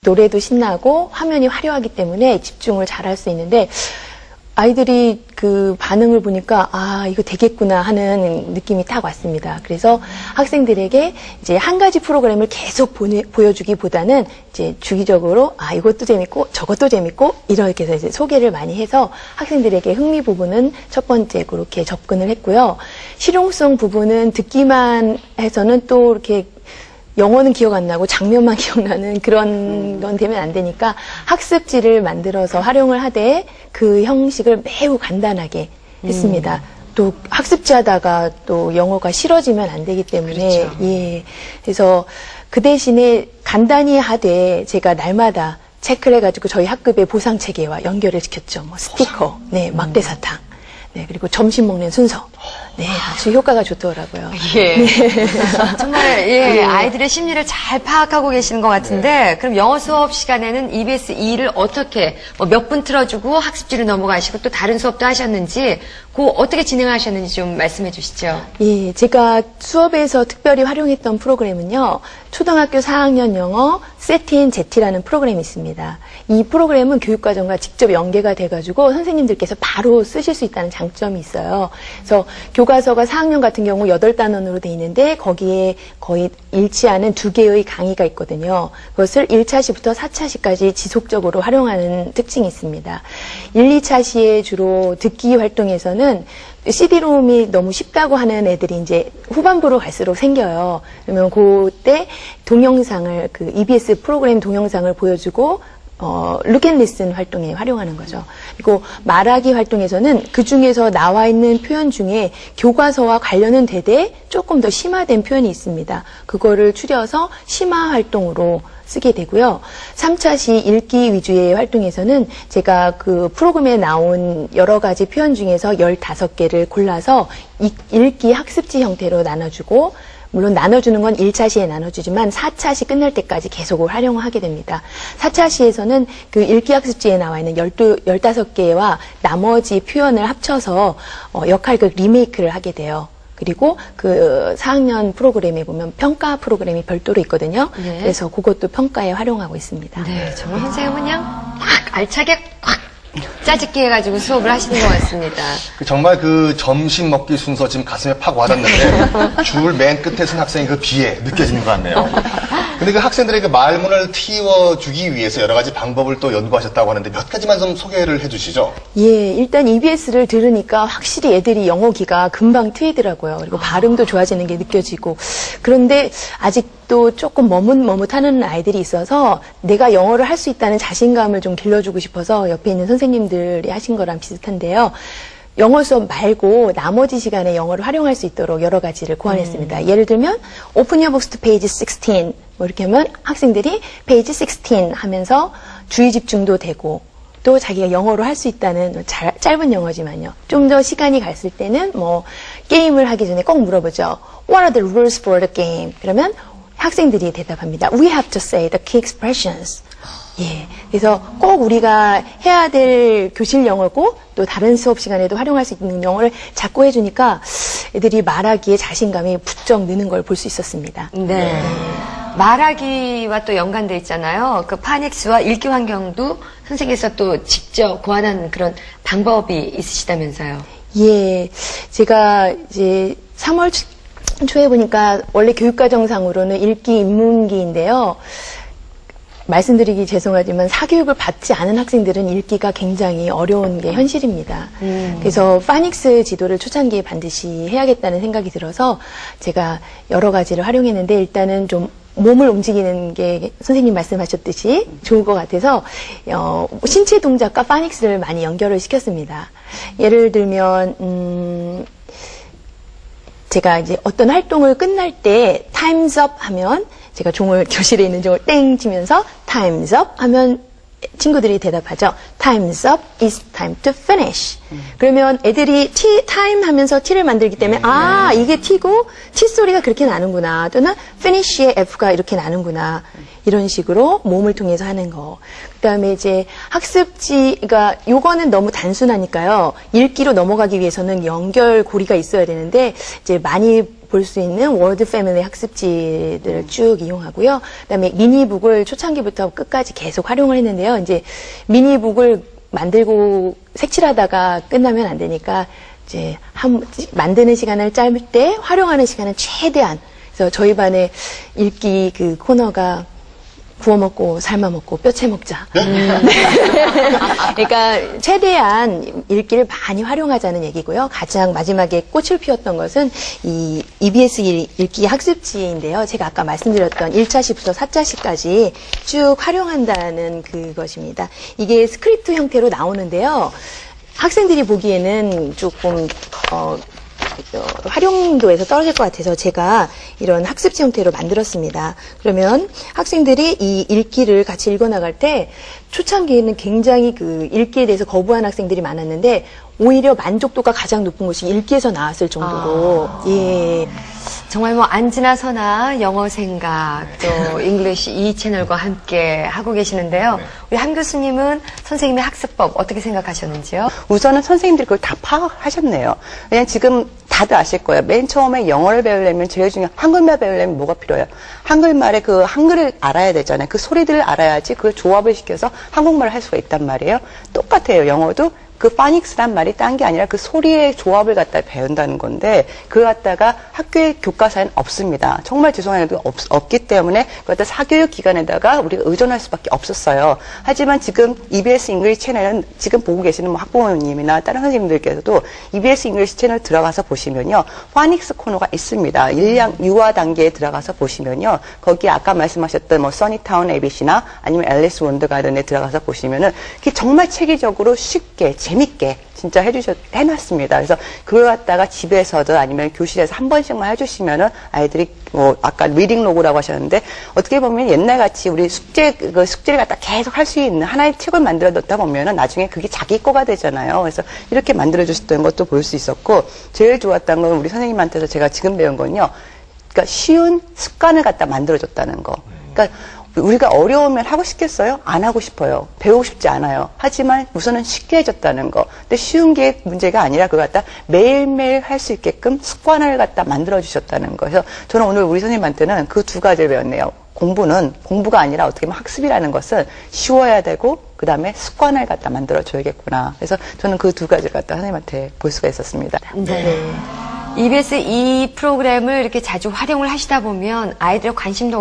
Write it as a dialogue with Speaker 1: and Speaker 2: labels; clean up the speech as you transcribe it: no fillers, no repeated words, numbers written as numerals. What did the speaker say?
Speaker 1: 노래도 신나고 화면이 화려하기 때문에 집중을 잘할 수 있는데 아이들이 그 반응을 보니까 아 이거 되겠구나 하는 느낌이 딱 왔습니다. 그래서 학생들에게 이제 한 가지 프로그램을 계속 보여주기보다는 이제 주기적으로 아 이것도 재밌고 저것도 재밌고 이렇게 해서 이제 소개를 많이 해서 학생들에게 흥미 부분은 첫 번째 그렇게 접근을 했고요. 실용성 부분은 듣기만 해서는 또 이렇게 영어는 기억 안 나고 장면만 기억나는 그런 건 되면 안 되니까 학습지를 만들어서 활용을 하되 그 형식을 매우 간단하게 했습니다. 또 학습지 하다가 또 영어가 싫어지면 안 되기 때문에
Speaker 2: 그렇죠.
Speaker 1: 예. 그래서 그 대신에 간단히 하되 제가 날마다 체크를 해가지고 저희 학급의 보상 체계와 연결을 시켰죠. 뭐 스티커, 네, 막대 사탕, 네, 그리고 점심 먹는 순서. 네, 아주 효과가 좋더라고요.
Speaker 2: 예.
Speaker 1: 네.
Speaker 2: 정말, 예, 아이들의 심리를 잘 파악하고 계시는 것 같은데, 그럼 영어 수업 시간에는 EBS 2를 어떻게, 몇 분 틀어주고 학습지를 넘어가시고 또 다른 수업도 하셨는지, 그 어떻게 진행하셨는지 좀 말씀해 주시죠.
Speaker 1: 예, 제가 수업에서 특별히 활용했던 프로그램은요, 초등학교 4학년 영어 세틴 제티라는 프로그램이 있습니다. 이 프로그램은 교육과정과 직접 연계가 돼가지고 선생님들께서 바로 쓰실 수 있다는 장점이 있어요. 그래서 교과서가 4학년 같은 경우 8단원으로 돼 있는데 거기에 거의 일치하는 2개의 강의가 있거든요. 그것을 1차 시부터 4차 시까지 지속적으로 활용하는 특징이 있습니다. 1, 2차 시에 주로 듣기 활동에서는 CD롬이 너무 쉽다고 하는 애들이 이제 후반부로 갈수록 생겨요. 그러면 그때 동영상을, 그 EBS 프로그램 동영상을 보여주고, look and listen 활동에 활용하는 거죠. 그리고 말하기 활동에서는 그 중에서 나와 있는 표현 중에 교과서와 관련은 되되 조금 더 심화된 표현이 있습니다. 그거를 추려서 심화 활동으로 쓰게 되고요. 3차 시 읽기 위주의 활동에서는 제가 그 프로그램에 나온 여러 가지 표현 중에서 15개를 골라서 읽기 학습지 형태로 나눠주고, 물론 나눠주는 건 1차 시에 나눠주지만 4차 시 끝날 때까지 계속 활용하게 됩니다. 4차 시에서는 그 읽기 학습지에 나와 있는 15개와 나머지 표현을 합쳐서 역할극 리메이크를 하게 돼요. 그리고 그 4학년 프로그램에 보면 평가 프로그램이 별도로 있거든요.
Speaker 2: 네.
Speaker 1: 그래서 그것도 평가에 활용하고 있습니다.
Speaker 2: 네, 정말 선생님은 그냥 꽉 알차게 꽉 짜집기 해가지고 수업을 하시는 것 같습니다.
Speaker 3: 정말 그 점심 먹기 순서 지금 가슴에 팍 와닿는데 줄 맨 끝에 쓴 학생의 그 비애 느껴지는 것 같네요. 근데 그 학생들에게 말문을 틔워주기 위해서 여러 가지 방법을 또 연구하셨다고 하는데 몇 가지만 좀 소개를 해주시죠.
Speaker 1: 예, 일단 EBS를 들으니까 확실히 애들이 영어기가 금방 트이더라고요. 그리고 발음도 좋아지는 게 느껴지고. 그런데 아직도 조금 머뭇머뭇하는 아이들이 있어서 내가 영어를 할 수 있다는 자신감을 좀 길러주고 싶어서 옆에 있는 선생님들이 하신 거랑 비슷한데요. 영어 수업 말고 나머지 시간에 영어를 활용할 수 있도록 여러 가지를 고안했습니다. 예를 들면 Open your books to page 16 뭐 이렇게 하면 학생들이 page 16 하면서 주의 집중도 되고 또 자기가 영어로 할 수 있다는 짧은 영어지만요. 좀 더 시간이 갔을 때는 뭐 게임을 하기 전에 꼭 물어보죠. What are the rules for the game? 그러면 학생들이 대답합니다. We have to say the key expressions. 예. 그래서 꼭 우리가 해야 될 교실 영어고 또 다른 수업 시간에도 활용할 수 있는 영어를 자꾸 해주니까 애들이 말하기에 자신감이 부쩍 느는 걸 볼 수 있었습니다.
Speaker 2: 네. 말하기와 또 연관돼 있잖아요. 그 파닉스와 읽기 환경도 선생님께서 또 직접 고안한 그런 방법이 있으시다면서요.
Speaker 1: 예. 제가 이제 3월 초에 보니까 원래 교육과정상으로는 읽기 입문기인데요. 말씀드리기 죄송하지만 사교육을 받지 않은 학생들은 읽기가 굉장히 어려운 게 현실입니다. 그래서 파닉스 지도를 초창기에 반드시 해야겠다는 생각이 들어서 제가 여러 가지를 활용했는데 일단은 좀 몸을 움직이는 게 선생님 말씀하셨듯이 좋을 것 같아서 신체 동작과 파닉스를 많이 연결을 시켰습니다. 예를 들면 제가 이제 어떤 활동을 끝날 때 time's up 하면 제가 교실에 있는 종을 땡 치면서 time's up 하면 친구들이 대답하죠. Time's up, it's time to finish. 그러면 애들이 time 하면서 T를 만들기 때문에 아 이게 T고 T 소리가 그렇게 나는구나. 또는 finish의 F가 이렇게 나는구나. 이런 식으로 몸을 통해서 하는 거. 그다음에 이제 학습지가 요거는 너무 단순하니까요. 읽기로 넘어가기 위해서는 연결고리가 있어야 되는데 이제 많이 볼 수 있는 월드 패밀리 학습지들을 쭉 이용하고요. 그다음에 미니북을 초창기부터 끝까지 계속 활용을 했는데요. 이제 미니북을 만들고 색칠하다가 끝나면 안 되니까 이제 만드는 시간을 짧을 때 활용하는 시간은 최대한. 그래서 저희 반에 읽기 그 코너가 구워 먹고 삶아 먹고 뼈채 먹자. 그러니까 최대한 읽기를 많이 활용하자는 얘기고요. 가장 마지막에 꽃을 피웠던 것은 이 EBS 읽기 학습지인데요. 제가 아까 말씀드렸던 1차시부터 4차시까지 쭉 활용한다는 그것입니다. 이게 스크립트 형태로 나오는데요. 학생들이 보기에는 조금 활용도에서 떨어질 것 같아서 제가 이런 학습지 형태로 만들었습니다. 그러면 학생들이 이 읽기를 같이 읽어나갈 때 초창기에는 굉장히 그 읽기에 대해서 거부한 학생들이 많았는데 오히려 만족도가 가장 높은 것이 읽기에서 나왔을 정도로 예.
Speaker 2: 정말 뭐 안지나 서나 영어 생각 또 잉글리시 이 채널과 함께 하고 계시는데요. 우리 한 교수님은 선생님의 학습법 어떻게 생각하셨는지요?
Speaker 4: 우선은 선생님들이 그걸 다 파악하셨네요. 왜냐면 지금 다들 아실 거예요. 맨 처음에 영어를 배우려면 제일 중요한 한글말 배우려면 뭐가 필요해요? 한글말의 그 한글을 알아야 되잖아요. 그 소리들을 알아야지 그걸 조합을 시켜서 한국말을 할 수가 있단 말이에요. 똑같아요. 영어도. 그 파닉스란 말이 딴 게 아니라 그 소리의 조합을 갖다 배운다는 건데 그걸 갖다가 학교의 교과서에는 없습니다. 정말 죄송해도 없기 때문에 그걸 갖다 사교육 기관에다가 우리가 의존할 수밖에 없었어요. 하지만 지금 EBS 잉글리시 채널은 지금 보고 계시는 뭐 학부모님이나 다른 선생님들께서도 EBS 잉글리시 채널 들어가서 보시면요. 파닉스 코너가 있습니다. 유아 단계에 들어가서 보시면요. 거기 아까 말씀하셨던 뭐 써니타운 ABC나 아니면 앨리스 원더가든에 들어가서 보시면은 그게 정말 체계적으로 쉽게 재밌게 진짜 해놨습니다. 그래서 그걸 갖다가 집에서도 아니면 교실에서 한 번씩만 해주시면은 아이들이 뭐 아까 리딩 로그라고 하셨는데 어떻게 보면 옛날같이 우리 숙제를 갖다 계속 할 수 있는 하나의 책을 만들어 놓다 보면은 나중에 그게 자기 거가 되잖아요. 그래서 이렇게 만들어 주셨던 것도 볼 수 있었고 제일 좋았던 건 우리 선생님한테서 제가 지금 배운 건요. 그러니까 쉬운 습관을 갖다 만들어 줬다는 거. 그러니까 우리가 어려우면 하고 싶겠어요? 안 하고 싶어요. 배우고 싶지 않아요. 하지만 우선은 쉽게 해줬다는 거. 근데 쉬운 게 문제가 아니라 그걸 갖다 매일매일 할 수 있게끔 습관을 갖다 만들어주셨다는 거. 그래서 저는 오늘 우리 선생님한테는 그 두 가지를 배웠네요. 공부는 공부가 아니라 어떻게 보면 학습이라는 것은 쉬워야 되고 그 다음에 습관을 갖다 만들어줘야겠구나. 그래서 저는 그 두 가지를 갖다 선생님한테 볼 수가 있었습니다.
Speaker 2: 네. EBS 이 프로그램을 이렇게 자주 활용을 하시다 보면 아이들의 관심도